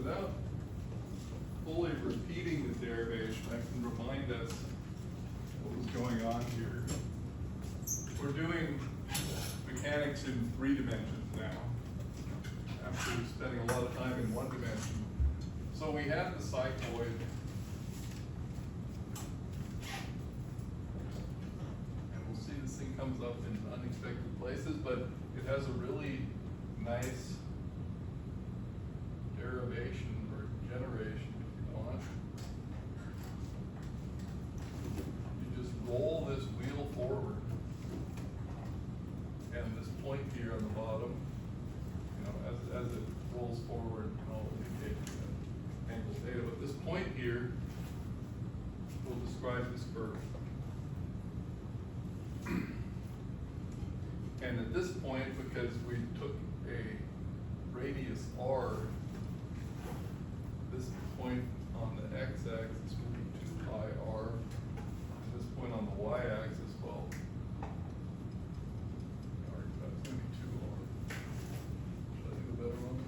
without fully repeating the derivation, I can remind us what was going on here. We're doing mechanics in 3 dimensions now, after spending a lot of time in 1 dimension. So we have the cycloid, and we'll see this thing comes up in unexpected places, but it has a really nice derivation or generation, if you want. You just roll this wheel forward, and this point here on the bottom, you know, as it rolls forward, I'll indicate the angle theta, but this point here will describe this curve. And at this point, because we took a radius r, this point on the x-axis will be 2 pi r, and this point on the y-axis, well, that's going to be 2r. Should I do a better one?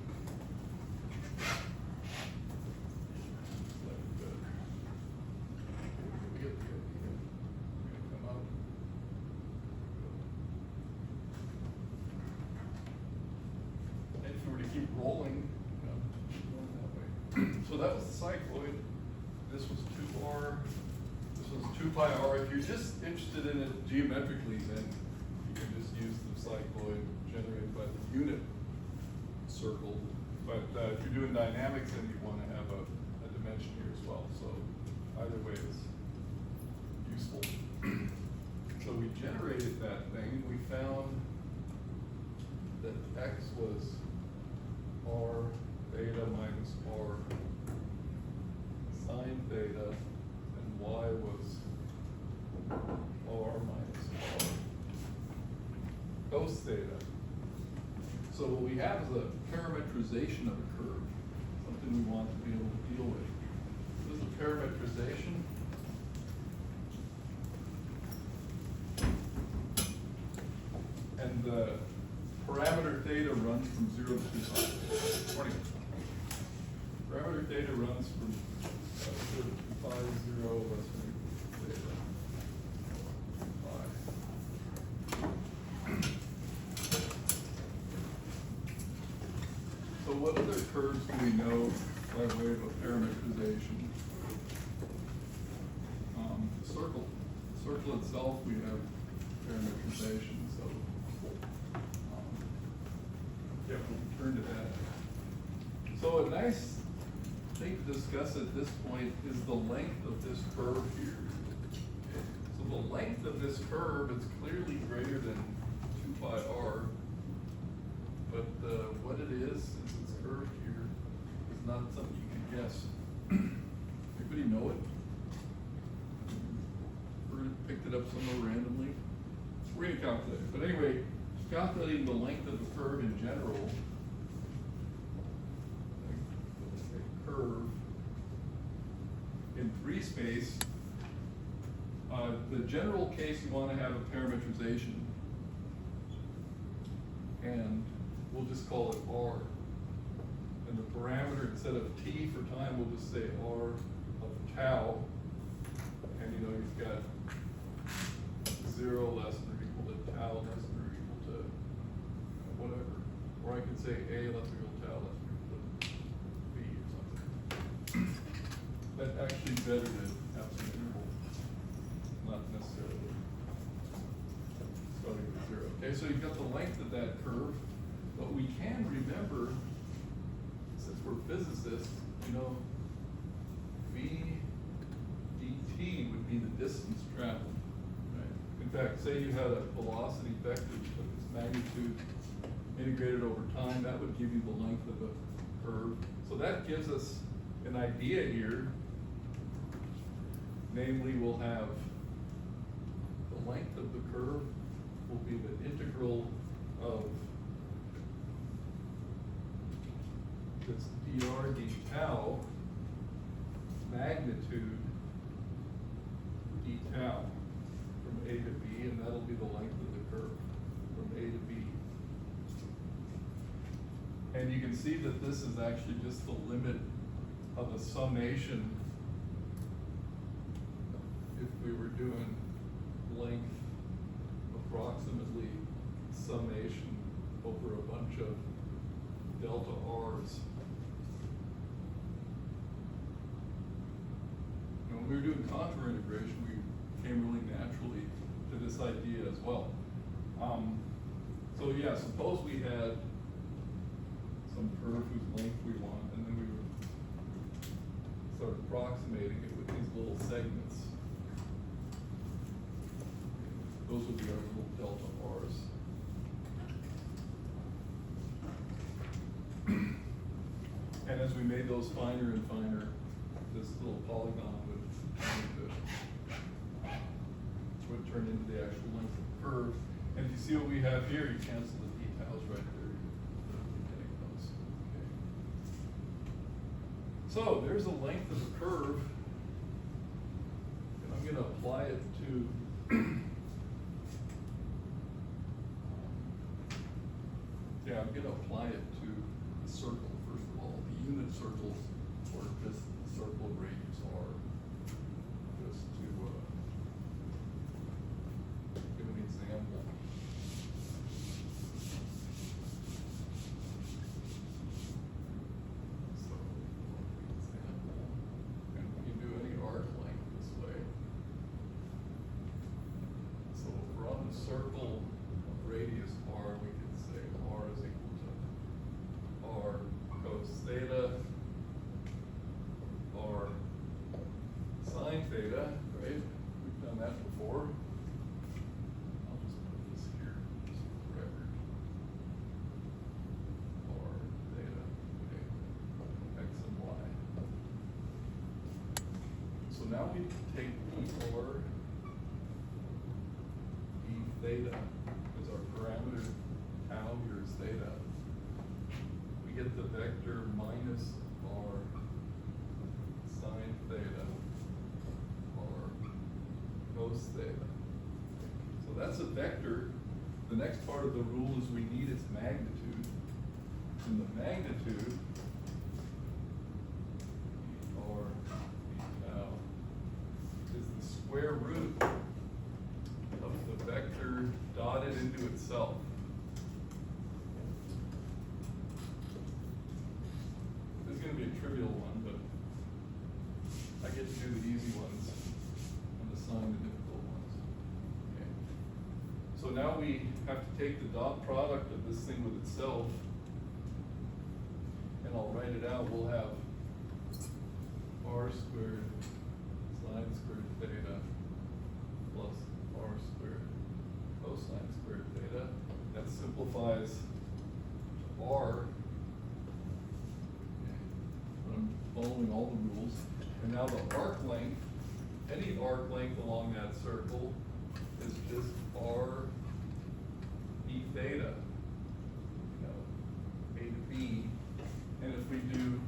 Slightly better. We get the idea. It's going to come out. And if we were to keep rolling, going that way. So that was the cycloid. This was 2r. This was 2 pi r. If you're just interested in it geometrically, then you can just use the cycloid generated by the unit circle. But if you're doing dynamics, then you want to have a dimension here as well. So either way is useful. So we generated that thing. We found that x was r theta minus r sine theta, and y was r minus r cos theta. So what we have is a parametrization of a curve, something we want to be able to deal with. This is a parametrization. And the parameter theta runs from 0 to 2 pi. Parameter theta runs from 0 to 2 pi, 0 less than or equal to theta. So what other curves do we know by way of a parametrization? The circle itself, we have parametrization, so yeah, we'll turn to that. So a nice thing to discuss at this point is the length of this curve here. Okay. So the length of this curve is clearly greater than 2 pi r, but what it is, since it's curved here, is not something you can guess. Anybody know it? Or picked it up somewhere randomly? We're going to calculate it. But anyway, calculating the length of the curve in general, a curve in 3 space, the general case you want to have a parametrization, and we'll just call it r. And the parameter, instead of t for time, we'll just say r of tau. And you know, you've got 0 less than or equal to tau less than or equal to whatever. Or I can say a less than or equal to tau less than or equal to b or something. That's actually better than have some interval, not necessarily starting with 0. Okay, so you've got the length of that curve, but we can remember, since we're physicists, you know, v dt would be the distance traveled. In fact, say you had a velocity vector of this magnitude integrated over time, that would give you the length of a curve. So that gives us an idea here. Namely, we'll have the length of the curve will be the integral of this dr d tau magnitude d tau from A to B, and that'll be the length of the curve from A to B. And you can see that this is actually just the limit of the summation. If we were doing length approximately summation over a bunch of delta R's. And when we were doing contour integration, we came really naturally to this idea as well. So yeah, suppose we had some curve whose length we want, and then we would start approximating it with these little segments. Those would be our little delta R's. And as we made those finer and finer, this little polygon would turn into the actual length of the curve. And if you see what we have here, you cancel the details right there. You take those. Okay. So there's the length of the curve. And I'm going to apply it to yeah, I'm going to apply it to the circle, first of all. The unit circles, or just the circle radius R, just to give an example. So, example, and we can do any arc length this way. So if we're on the circle of radius R, we can say R is equal to R cos theta, R sine theta, right? We've done that before. I'll just put this here just for the record. R theta, okay, X and Y. So now we take dr d theta as our parameter. Tau here is theta. We get the vector minus R sine theta, R cos theta. So that's a vector. The next part of the rule is we need its magnitude. And the magnitude, or tau, is the square root of the vector dotted into itself. This is going to be a trivial one, but I get to do the easy ones and assign the difficult ones. Okay. So now we have to take the dot product of this thing with itself, and I'll write it out. We'll have R squared sine squared theta plus R squared cosine squared theta. That simplifies to R. I'm following all the rules. And now the arc length, any arc length along that circle is just R d theta, A to B. And if we do,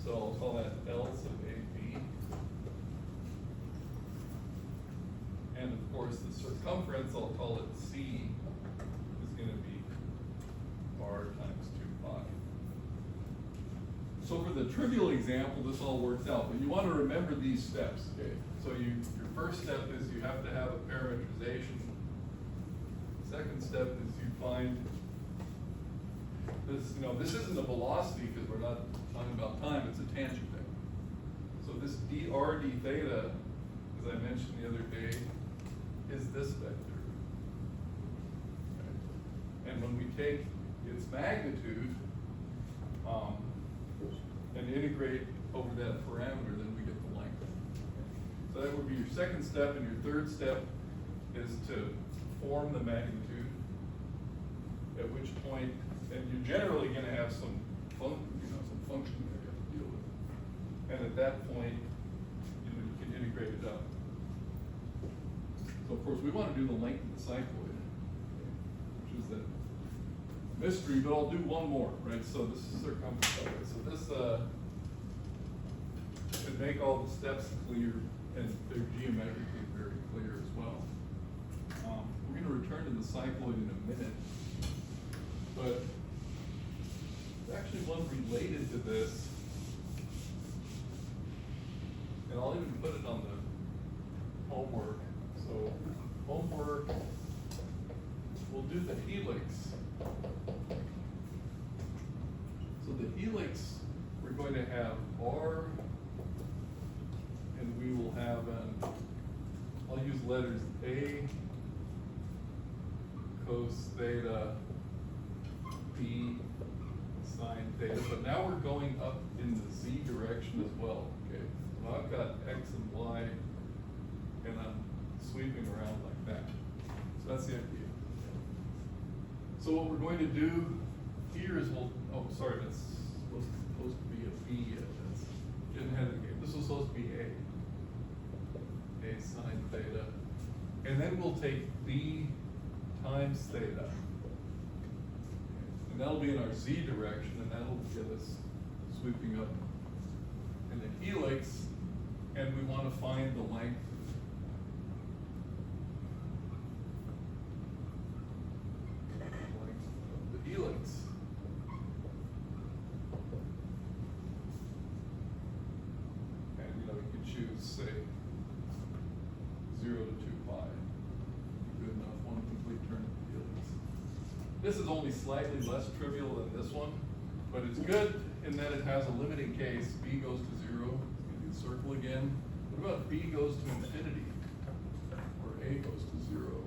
so I'll call that L sub AB. And of course the circumference, I'll call it C, is going to be R times 2 pi. So for the trivial example, this all works out, but you want to remember these steps, okay? So your first step is you have to have a parametrization. Second step is you find this, this isn't a velocity because we're not talking about time, it's a tangent vector. So this dr d theta, as I mentioned the other day, is this vector. Okay. And when we take its magnitude, and integrate over that parameter, then we get the length. So that would be your second step, and your third step is to form the magnitude, at which point, and you're generally going to have some function there you have to deal with. And at that point, you can integrate it up. So of course, we want to do the length of the cycloid, which is that mystery, but I'll do one more, right? So this is circumference. Okay, so this should make all the steps clear, and they're geometrically very clear as well. We're going to return to the cycloid in a minute, but actually one related to this. And I'll even put it on the homework. So homework, we'll do the helix. So the helix, we're going to have R, and we will have I'll use letters A, cos theta, B, sine theta, but now we're going up in the Z direction as well, okay? So I've got X and Y, and I'm sweeping around like that. So that's the idea. So what we're going to do here is that's supposed to be a B, that's getting ahead of the game. This was supposed to be A sine theta. And then we'll take B times theta. And that'll be in our Z direction, and that'll get us sweeping up in the helix, and we want to find the length of the helix. And you can choose, say, 0 to 2 pi. Good enough, one complete turn of the helix. This is only slightly less trivial than this one, but it's good in that it has a limiting case. B goes to 0, you can circle again. What about B goes to infinity, or A goes to 0?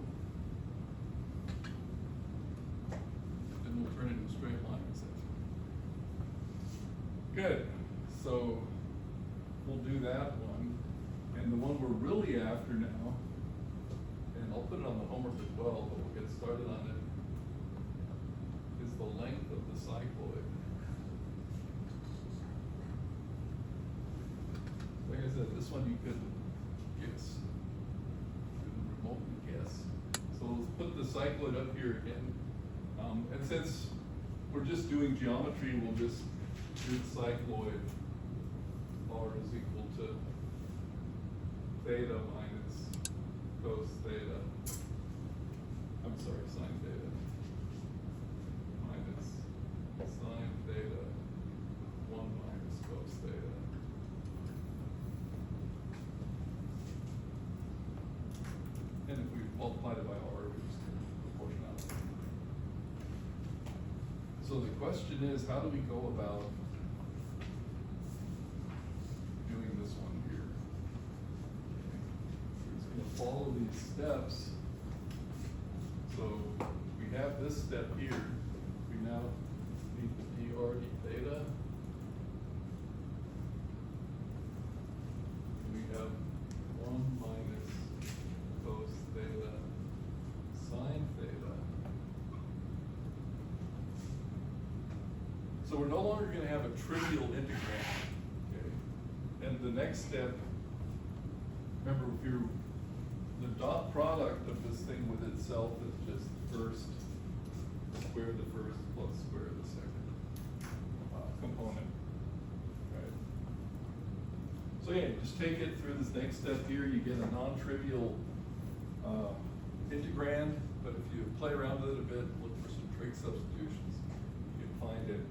Then we'll turn it into a straight line, essentially. Good, so we'll do that one. And the one we're really after now, and I'll put it on the homework as well, but we'll get started on it, is the length of the cycloid. Like I said, this one you couldn't guess, couldn't remotely guess. So let's put the cycloid up here again. And since we're just doing geometry, we'll just do the cycloid. R is equal to theta minus cos theta. I'm sorry, sine theta. Minus sine theta, 1 minus cos theta. And if we multiply it by R, we just get proportionality. So the question is, how do we go about doing this one here? We're just going to follow these steps. So we have this step here. We now need the dr d theta. We have 1 minus cos theta sine theta. So we're no longer going to have a trivial integrand. Okay? And the next step, remember, the dot product of this thing with itself is just first square of the first plus square of the second component. Right? So yeah, just take it through this next step here. You get a non-trivial integrand, but if you play around with it a bit, look for some trig substitutions, you can find it.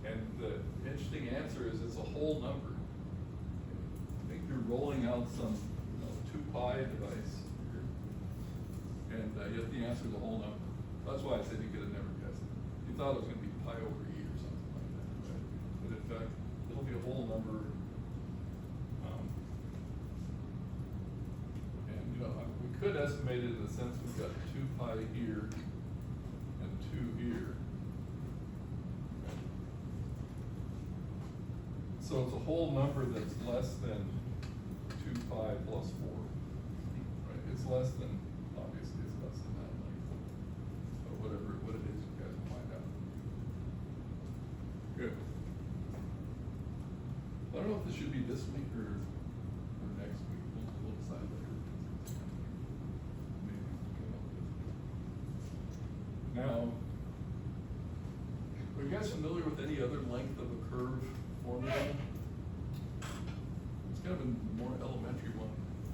And the interesting answer is it's a whole number. I think you're rolling out some 2 pi device here, and yet the answer is a whole number. That's why I said you could have never guessed it. You thought it was going to be pi over e or something like that, right? But in fact, it'll be a whole number. And we could estimate it in the sense we've got 2 pi here and 2 here. So it's a whole number that's less than 2 pi plus 4. Right? It's less than, obviously it's less than that length. But what it is, you guys will find out. Good. I don't know if this should be this week or next week. We'll decide later. Maybe. Now, are you guys familiar with any other length of a curve formula? It's kind of a more elementary one.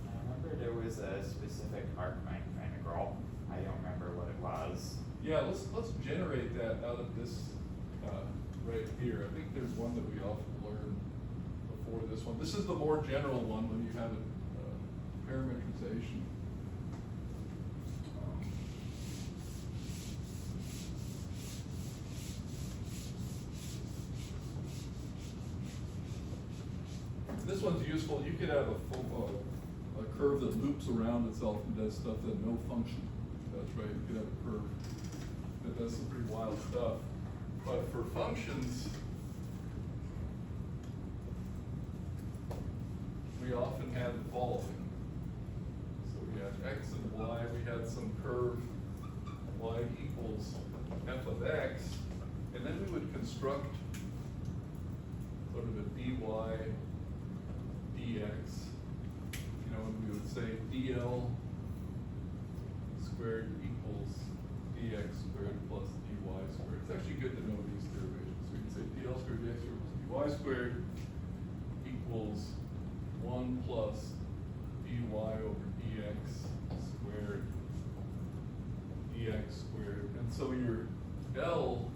I remember there was a specific arc length integral. I don't remember what it was. Yeah, let's generate that out of this right here. I think there's one that we often learn before this one. This is the more general one when you have a parametrization. This one's useful. You could have a curve that loops around itself and does stuff that no function does, right? You could have a curve that does some pretty wild stuff. But for functions, we often have the following. So we had x and y, we had some curve y equals f of x, and then we would construct sort of a dy dx, you know, and we would say dl squared equals dx squared plus dy squared. It's actually good to know these derivations. So we can say dl squared dx squared plus dy squared equals 1 plus dy over dx squared dx squared. And so your L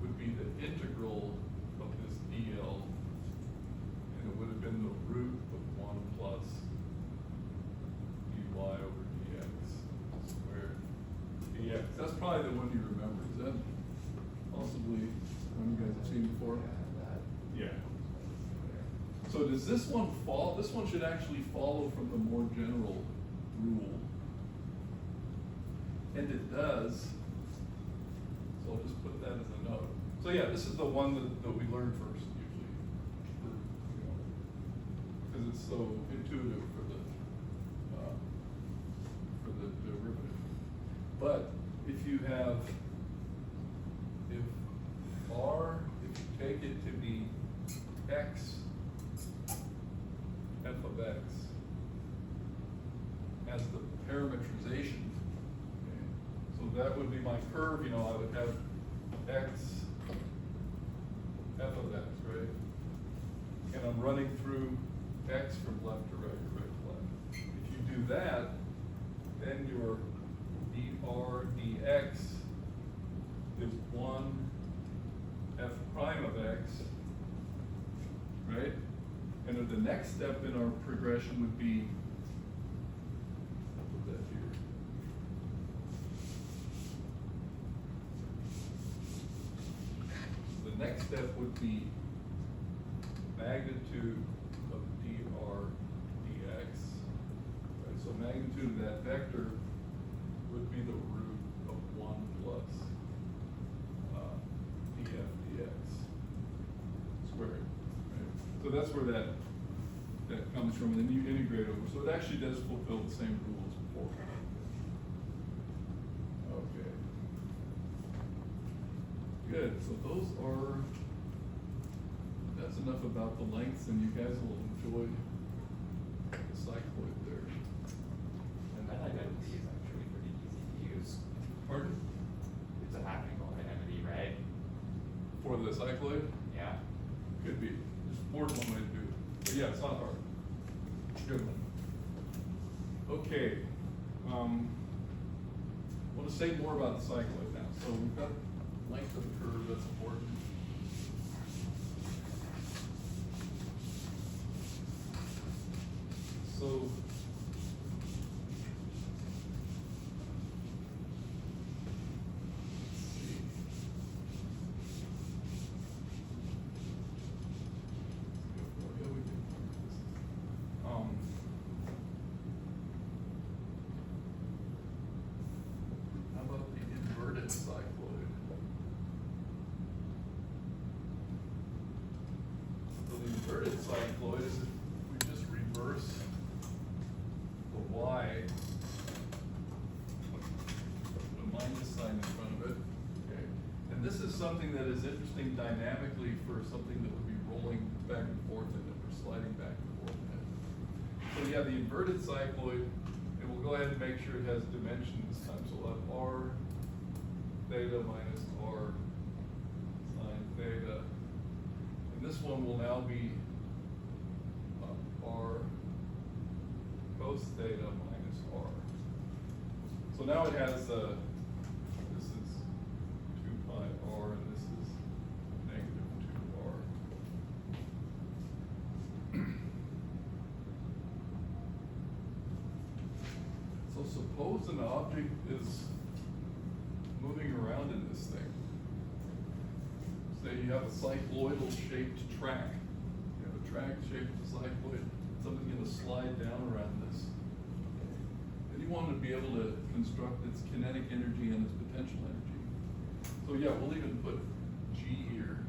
would be the integral of this dl, and it would have been the root of 1 plus dy over dx squared dx. That's probably the one you remember. Is that possibly one you guys have seen before? Yeah. So does this one fall? This one should actually follow from the more general rule. And it does. So I'll just put that as a note. So yeah, this is the one that we learn first usually. Because it's so intuitive for the derivative. But if you have, if you take it to be x f of x as the parametrization. Okay. So that would be my curve, you know, I would have x f of x, right? And I'm running through x from left to right, right to left. If you do that, then your dr dx is 1 f prime of x, right? And then the next step in our progression would be, I'll put that here. The next step would be magnitude of dr dx. Right, so magnitude of that vector would be the root of 1 plus df dx squared. Right? So that's where that comes from, and then you integrate over. So it actually does fulfill the same rules before. Okay. Good. So those are, that's enough about the lengths, and you guys will enjoy the cycloid there. And that identity is actually pretty easy to use. Pardon? It's a hackable identity, right? For the cycloid? Yeah. Could be. There's more than one way to do it. But yeah, it's not hard. Good one. Okay. Want to say more about the cycloid now. So we've got length of the curve, that's important. So how about the inverted cycloid? So the inverted cycloid is if we just reverse the y, put a minus sign in front of it, okay? And this is something that is interesting dynamically for something that would be rolling back and forth in it, or sliding back and forth in it. So you have the inverted cycloid, and we'll go ahead and make sure it has dimension this time. So we'll have r theta minus r sine theta. And this one will now be r cos theta minus r. So now it has, this is 2 pi r, and this is negative suppose an object is moving around in this thing. Say you have a cycloidal shaped track. You have a track shaped cycloid, something's gonna slide down around this. And you want to be able to construct its kinetic energy and its potential energy. So yeah, we'll even put G here.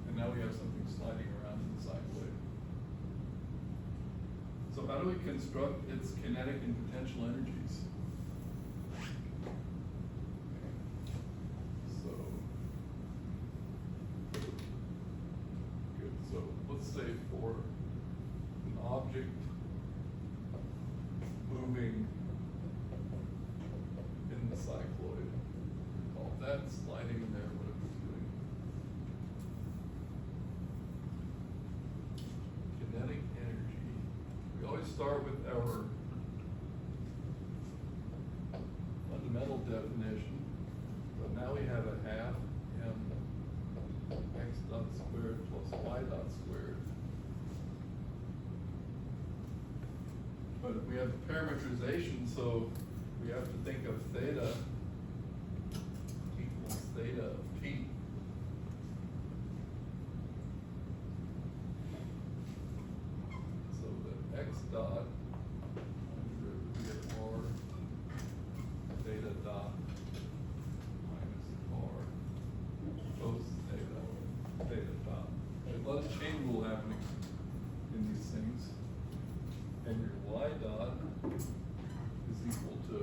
And now we have something sliding around in the cycloid. So how do we construct its kinetic and potential energies? So, good. So let's say for an object moving in the cycloid, call that sliding in there, what it was doing. Kinetic energy. We always start with our fundamental definition, but now we have a half m x dot squared plus y dot squared. But we have parameterization, so we have to think of theta equals theta of t. So the x dot, we get r theta dot minus r cos theta dot. There's a lot of chain rule happening in these things. And your y dot is equal to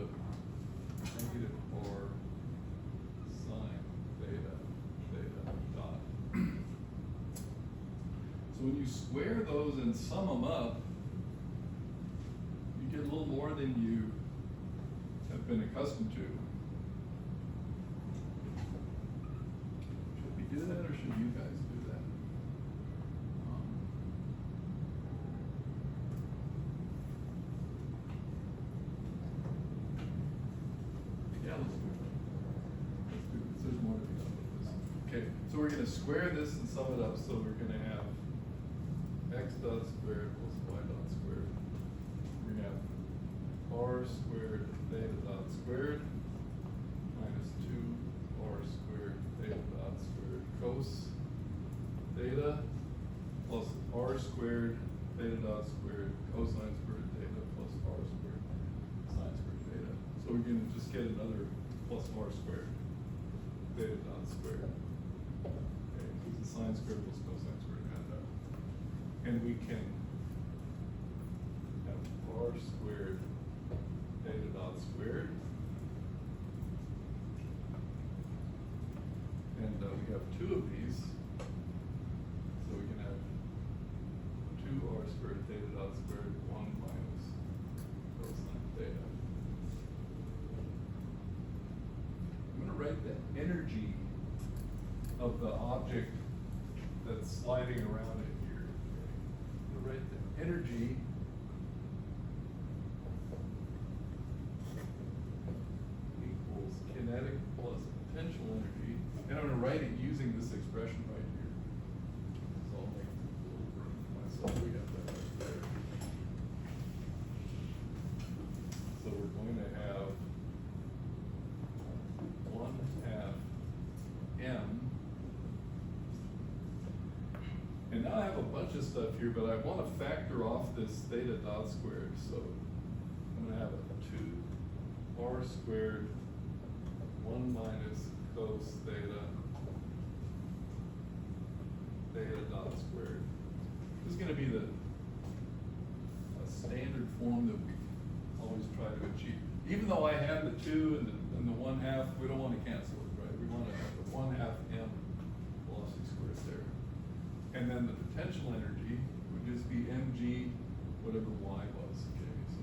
negative r sine theta dot. So when you square those and sum them up, you get a little more than you have been accustomed to. Should we do that, or should you guys do that? Yeah, let's do it. Let's do this. There's more to be done with this. Okay, so we're gonna square this and sum it up, so we're gonna have x dot squared plus y dot squared. We're gonna have r squared theta dot squared minus 2r squared theta dot squared cos theta plus r squared theta dot squared cosine squared theta plus r squared sine squared theta. So we're gonna just get another plus r squared theta dot squared. Okay, this is sine squared plus cosine squared theta. And we can have r squared theta dot squared. And we have two of these. So we can have 2r squared theta dot squared, 1 minus cosine theta. I'm going to write the energy of the object that's sliding around in here. I'm going to write the energy equals kinetic plus potential energy. And I'm going to write it using this expression right here. So I'll make it a little room for myself. We have that right there. So we're going to have 1/2 m. And now I have a bunch of stuff here, but I want to factor off this theta dot squared. So I'm going to have a 2r squared 1 minus cos theta dot squared. This is going to be the standard form that we always try to achieve. Even though I have the 2 and the 1/2, we don't want to cancel it, right? We want to have the 1/2 m velocity squared there. And then the potential energy would just be mg, whatever y was. Okay, so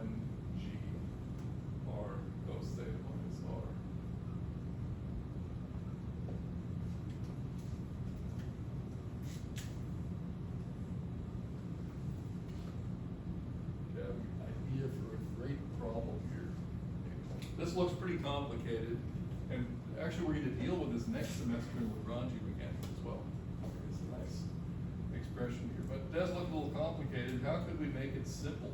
mg r cos theta minus r. Okay, I have an idea for a great problem here. This looks pretty complicated, and actually we're going to deal with this next semester in Lagrange mechanics as well. It's a nice expression here, but it does look a little complicated. How could we make it simple?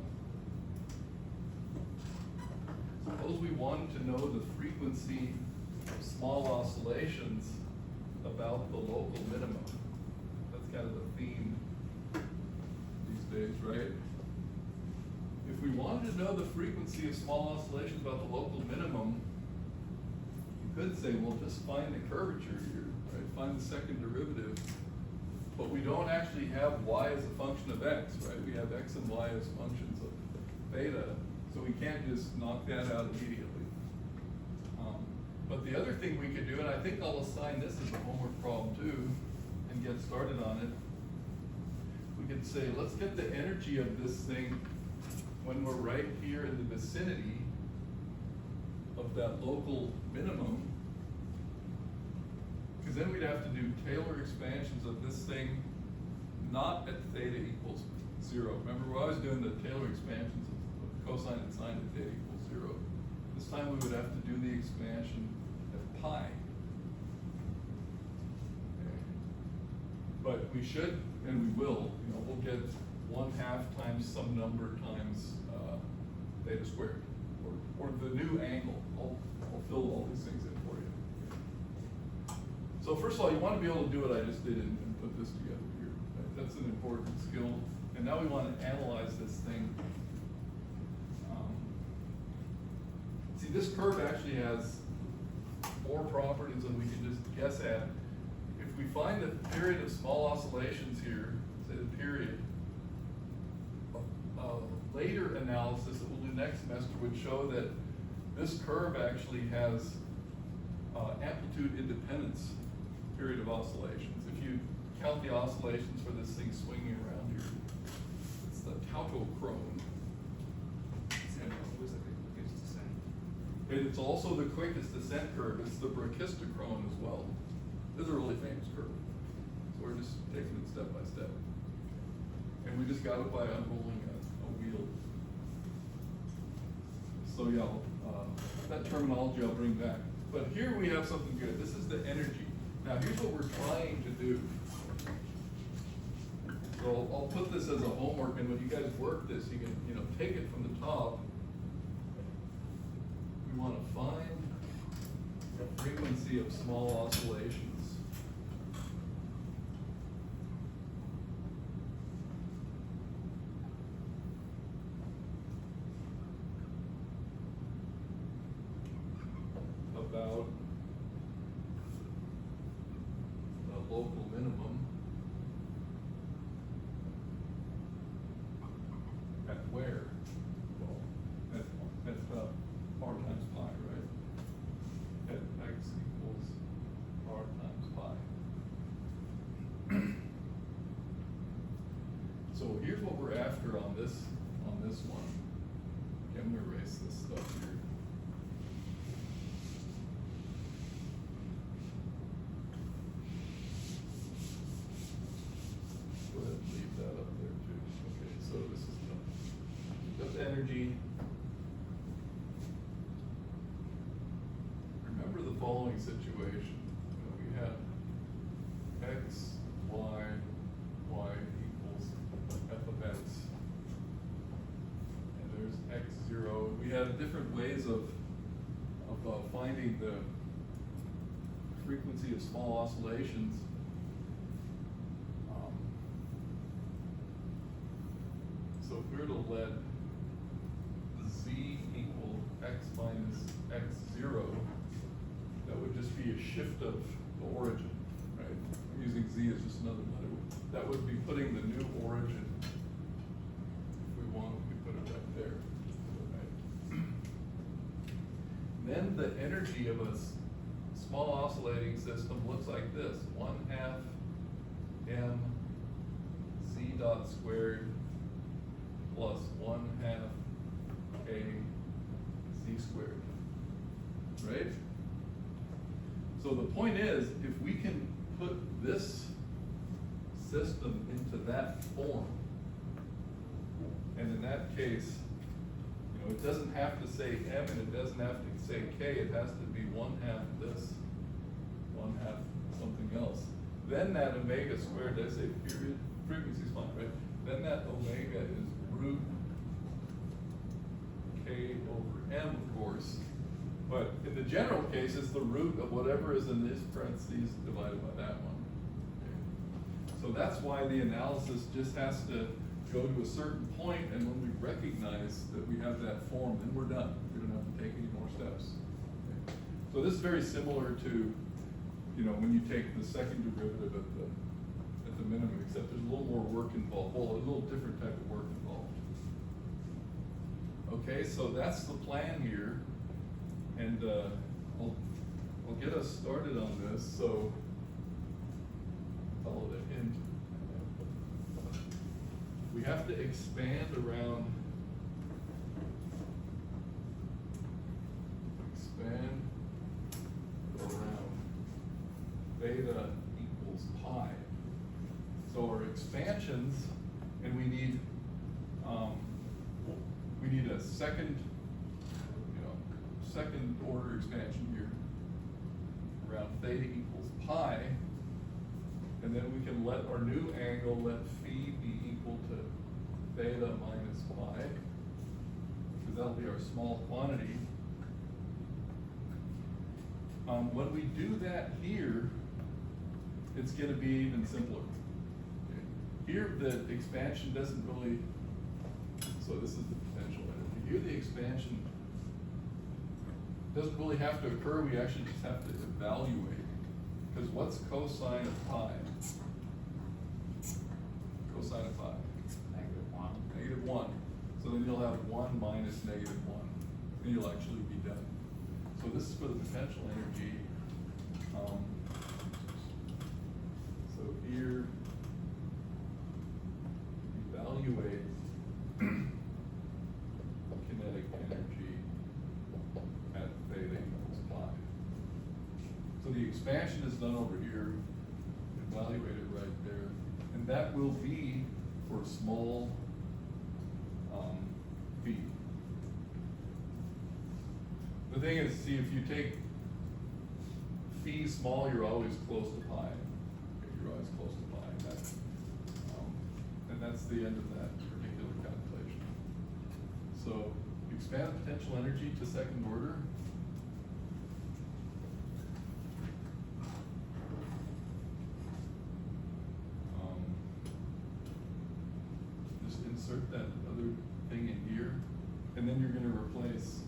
suppose we wanted to know the frequency of small oscillations about the local minimum. That's kind of the theme these days, right? If we wanted to know the frequency of small oscillations about the local minimum, you could say, well, just find the curvature here, right? Find the second derivative. But we don't actually have y as a function of x, right? We have x and y as functions of theta, so we can't just knock that out immediately. But the other thing we could do, and I think I'll assign this as a homework problem too, and get started on it. We could say, let's get the energy of this thing when we're right here in the vicinity of that local minimum. Because then we'd have to do Taylor expansions of this thing not at theta equals 0. Remember, we're always doing the Taylor expansions of cosine and sine at theta equals 0. This time we would have to do the expansion at pi. Okay. But we should, and we will, we'll get 1/2 times some number times theta squared, or the new angle. I'll fill all these things in for you. So first of all, you want to be able to do what I just did and put this together here. Right? That's an important skill. And now we want to analyze this thing. See, this curve actually has more properties than we can just guess at. If we find a period of small oscillations here, say the period, later analysis that we'll do next semester would show that this curve actually has amplitude independence period of oscillations. If you count the oscillations for this thing swinging around here, it's the tautochrone. And it's also the quickest descent curve. It's the brachistochrone as well. This is a really famous curve. So we're just taking it step by step. And we just got it by unrolling a wheel. So yeah, that terminology I'll bring back. But here we have something good. This is the energy. Now here's what we're trying to do. So I'll put this as a homework, and when you guys work this, you can take it from the top. We want to find the frequency of small oscillations. About the local minimum at where? Well, at r times pi, right? At x equals r times pi. So here's what we're after on this one. Again, we erase this stuff here. Leave that up there too. Okay, so this is just energy. Remember the following situation. We have x, y equals f of x. And there's x0. We have different ways of finding the frequency of small oscillations. So if we were to let z equal x minus x0, that would just be a shift of the origin, right? I'm using z as just another letter. That would be putting the new origin. If we want, we put it right there. Right? Then the energy of a small oscillating system looks like this: 1/2 m z dot squared plus 1/2 k z squared, right? So the point is, if we can put this system into that form, and in that case, it doesn't have to say m and it doesn't have to say k, it has to be 1/2 this, 1/2 something else. Then that omega squared, did I say period? Frequency is fine, right? Then that omega is root k over m, of course. But in the general case, it's the root of whatever is in this parentheses divided by that one. Okay. So that's why the analysis just has to go to a certain point, and when we recognize that we have that form, then we're done. We don't have to take any more steps. Okay. So this is very similar to, you know, when you take the second derivative at the minimum, except there's a little more work involved. Well, a little different type of work involved. Okay, so that's the plan here. And I'll get us started on this. So follow the hint. We have to expand around beta equals pi. So our expansions, and we need a second order expansion here around theta equals pi, and then we can let our new angle, let phi be equal to theta minus pi, because that'll be our small quantity. When we do that here, it's going to be even simpler. Okay. Here, the expansion doesn't really, so this is the potential energy. Here, the expansion doesn't really have to occur. We actually just have to evaluate. Because what's cosine of pi? Cosine of pi? -1. -1. So then you'll have 1 minus -1. And you'll actually be done. So this is for the potential energy. So here, evaluate kinetic energy at theta equals pi. So the expansion is done over here, evaluate it right there, and that will be for small phi. The thing is, see, if you take phi small, you're always close to pi. Okay, you're always close to pi. And that's the end of that particular calculation. So expand potential energy to second order. Just insert that other thing in here, and then you're going to replace,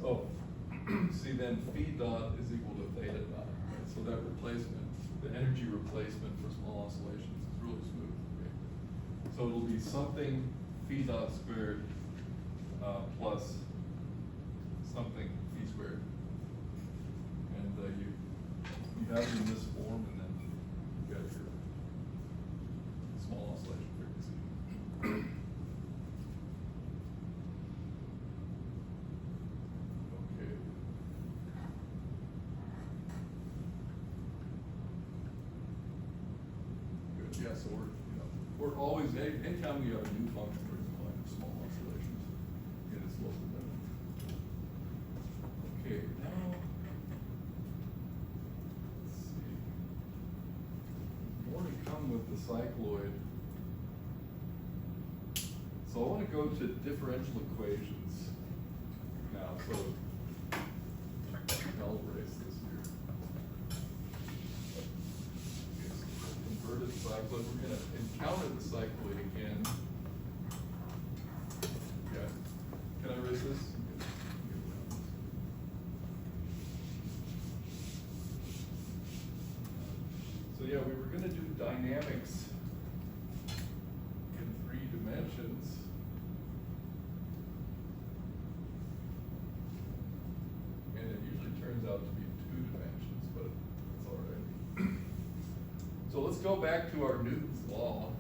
see, then phi dot is equal to theta dot, right? So that replacement, the energy replacement for small oscillations is really smooth. Okay? So it'll be something phi dot squared plus something phi squared. And you have it in this form, and then you got your small oscillation frequency. Yeah, so we're always, anytime we have a new function, we're going to have small oscillations in its local limit. Okay, now, let's see. More to come with the cycloid. So I want to go to differential equations now. So I'll erase this here. Inverted cycloid. We're going to encounter the cycloid again. Yeah. Can I erase this? So yeah, we were going to do dynamics in 3 dimensions. And it usually turns out to be 2 dimensions, but it's all right. So let's go back to our Newton's law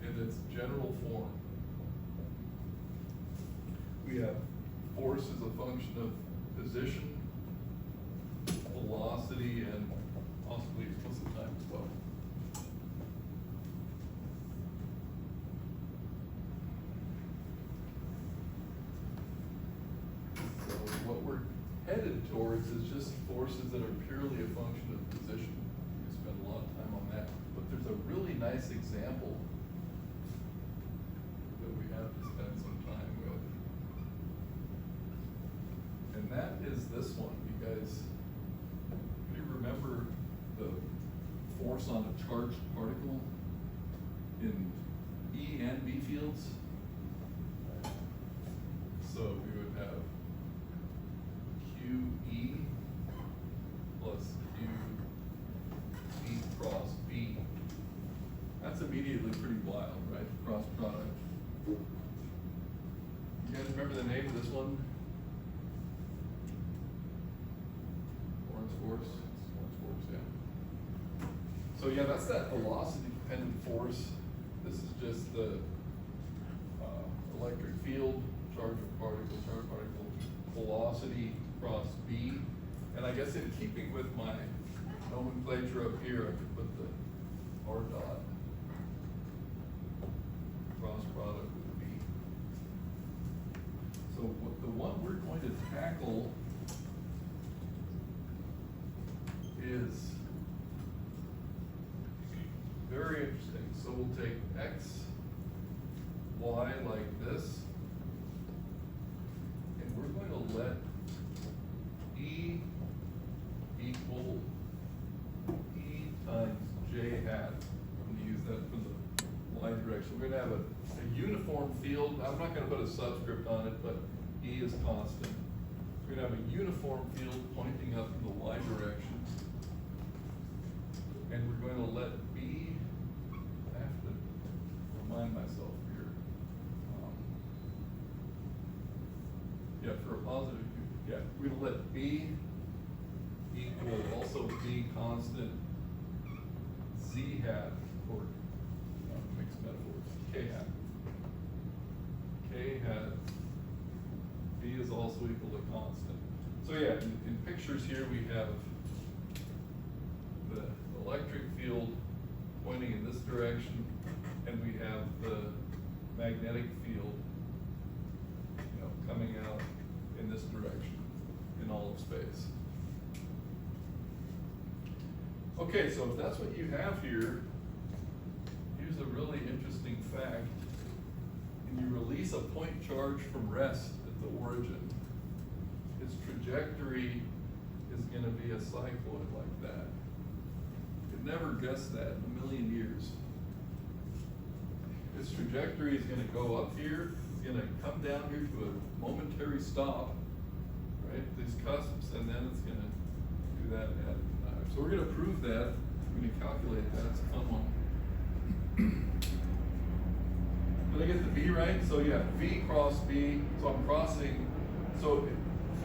in its general form. We have force as a function of position, velocity, and possibly explicit time as well. So what we're headed towards is just forces that are purely a function of position. We spend a lot of time on that, but there's a really nice example that we have to spend some time with. is this one, you guys? Do you remember the force on a charged particle in E and B fields? So we would have QE plus QE cross B. That's immediately pretty wild, right? Cross product. You guys remember the name of this one? Lorentz force? Lorentz force, yeah. So yeah, that's that velocity dependent force. This is just the electric field, charge of particle, velocity cross B. And I guess in keeping with my nomenclature up here, I could put the R dot cross product with B. So what the one we're going to tackle is very interesting. So we'll take X, Y like this, and we're going to let E equal E times J hat. I'm going to use that for the Y direction. We're going to have a uniform field. I'm not going to put a subscript on it, but E is constant. We're going to have a uniform field pointing up in the Y direction. And we're going to let B, I have to remind myself here. Yeah, for a positive, yeah, we're going to let B equal also B constant Z hat, or mixed metaphors, K hat. K hat, B is also equal to constant. So yeah, in pictures here we have the electric field pointing in this direction, and we have the magnetic field, coming out in this direction in all of space. Okay, so if that's what you have here, here's a really interesting fact. When you release a point charge from rest at the origin, its trajectory is going to be a cycloid like that. You'd never guess that in a million years. Its trajectory is going to go up here, it's going to come down here to a momentary stop, right? These cusps, and then it's going to do that at so we're going to prove that. We're going to calculate that. It's a fun one. Did I get the V right? So yeah, V cross B. So I'm crossing. So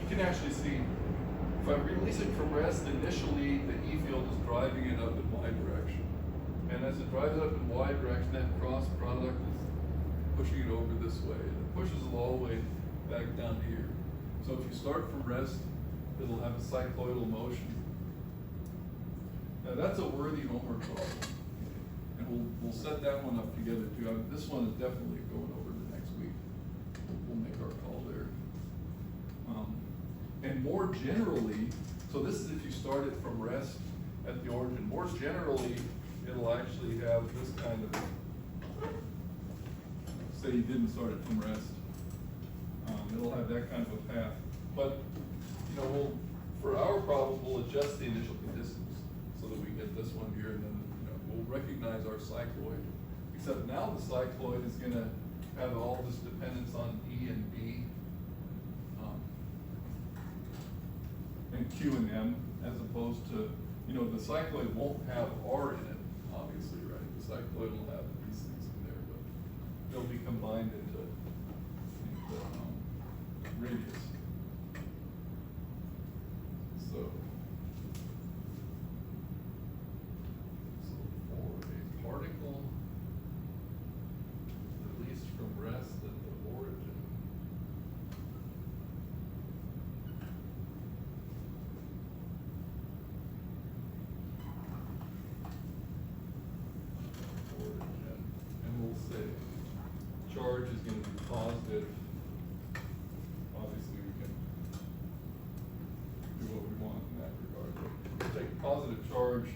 you can actually see, if I release it from rest, initially the E field is driving it up in Y direction. And as it drives it up in Y direction, that cross product is pushing it over this way. And it pushes it all the way back down here. So if you start from rest, it'll have a cycloidal motion. Now that's a worthy homework problem, and we'll set that one up together too. This one is definitely going over to next week. We'll make our call there. And more generally, so this is if you start it from rest at the origin. More generally, it'll actually have this kind of, say you didn't start it from rest. It'll have that kind of a path. But for our problem, we'll adjust the initial conditions so that we get this one here, and then we'll recognize our cycloid. Except now the cycloid is going to have all this dependence on E and B, and Q and M, as opposed to, the cycloid won't have R in it, obviously, right? The cycloid will have these things in there, but they'll be combined into radius. So for a particle released from rest at the origin, and we'll say charge is going to be positive. Obviously, we can do what we want in that regard. But we'll take positive charge.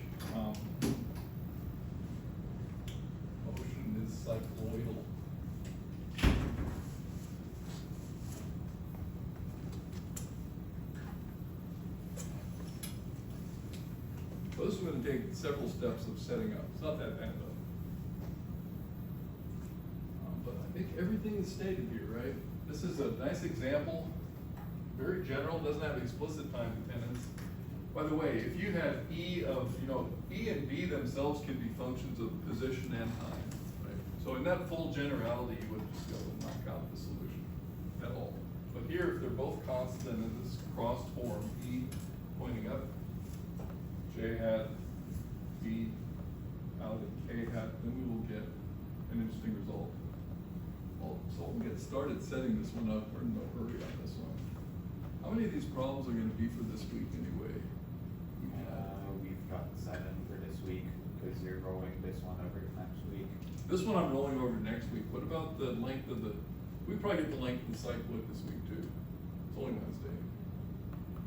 Motion is cycloidal. So this is gonna take several steps of setting up. It's not that bad though. But I think everything is stated here, right? This is a nice example, very general, doesn't have explicit time dependence. By the way, if you have E and B themselves can be functions of position and time, right? So in that full generality, you would just go and knock out the solution at all. But here, if they're both constant in this crossed form, E pointing up, J hat, B out, and K hat, then we will get an interesting result. Well, so we'll get started setting this one up. We're in no hurry on this one. How many of these problems are gonna be for this week anyway? We've got 7 for this week, because you're rolling this one over to next week. This one I'm rolling over next week. What about the length of the, we probably get the length of the cycloid this week too. It's only Wednesday.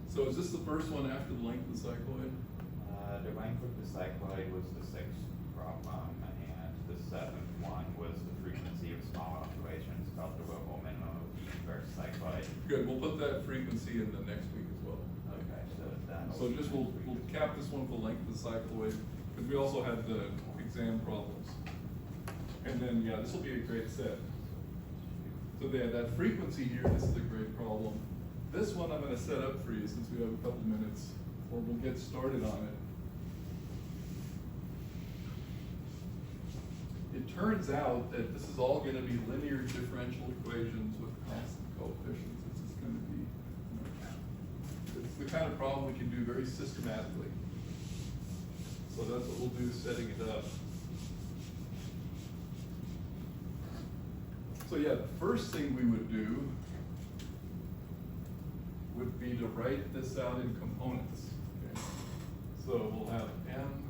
So is this the first one after the length of the cycloid? The length of the cycloid was the 6th problem, and the 7th one was the frequency of small oscillations about the local minimum of each versus cycloid. Good, we'll put that frequency in the next week as well. Okay, so that. So just we'll cap this one for length of the cycloid, because we also had the exam problems. And then, yeah, this will be a great set. So there, that frequency here, this is a great problem. This one I'm gonna set up for you since we have a couple minutes, or we'll get started on it. It turns out that this is all gonna be linear differential equations with constant coefficients. This is gonna be, it's the kind of problem we can do very systematically. So that's what we'll do, setting it up. So yeah, the first thing we would do would be to write this out in components. Okay? So we'll have M,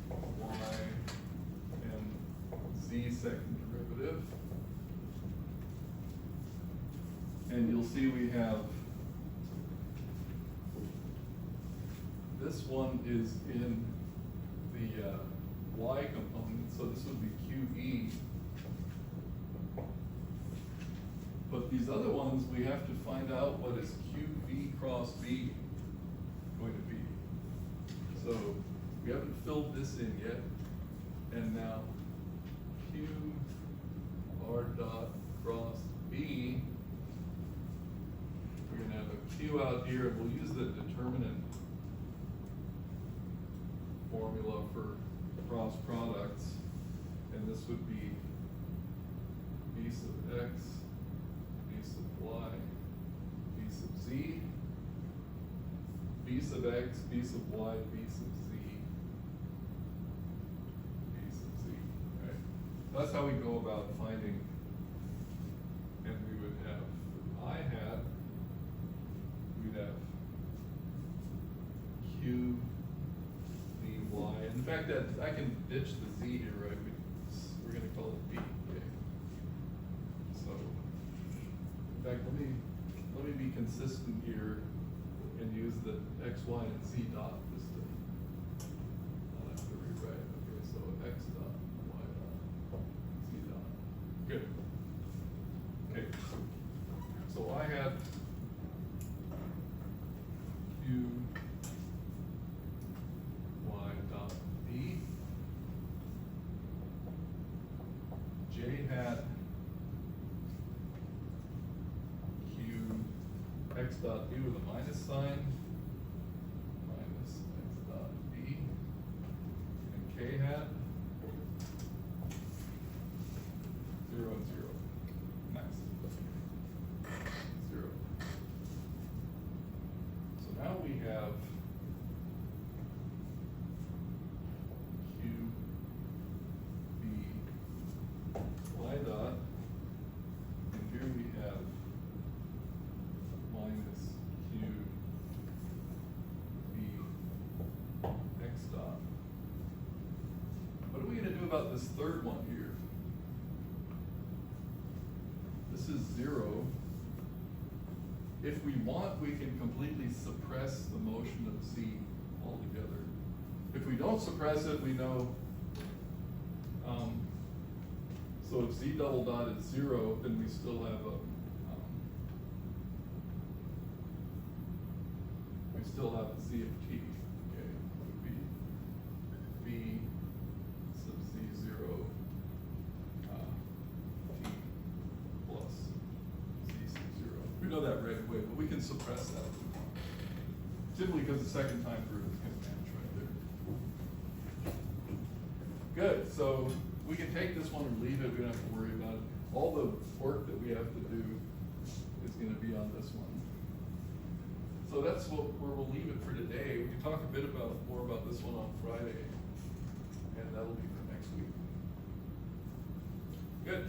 Y, and Z second derivative. And you'll see we have, this one is in the Y component, so this would be QE. But these other ones, we have to find out what is QV cross B going to be. So we haven't filled this in yet. And now Q R dot cross B, we're gonna have a Q out here, and we'll use the determinant formula for cross products. And this would be B sub X, B sub Y, B sub Z, B sub X, B sub Y, B sub Z, B sub Z, right? That's how we go about finding, and we would have I hat, we'd have Q, V, Y. In fact, that I can ditch the Z here, right? We're gonna call it B, okay? So, in fact, let me be consistent here and use the X, Y, and Z dot this time. I'll have to rewrite, okay, so X dot, Y dot, Z dot. Good. Okay. So I have Q, Y dot B, J hat, Q, X dot B with a minus sign, minus X dot B, and K hat, 0 and 0. Nice. 0. So now we have Q, B, Y dot, and here we have minus Q, B, X dot. What are we gonna do about this third one here? This is 0. If we want, we can completely suppress the motion of Z altogether. If we don't suppress it, we know, so if Z double dot is 0, then we still have a, we still have the Z of t, okay, would be V sub Z0 t plus Z sub 0. We know that right away, but we can suppress that if we want. Simply because the second time through it's going to match right there. Good, so we can take this one or leave it, we don't have to worry about it. All the work that we have to do is going to be on this one. So that's where we'll leave it for today. We can talk a bit more about this one on Friday, and that'll be for next week. Good.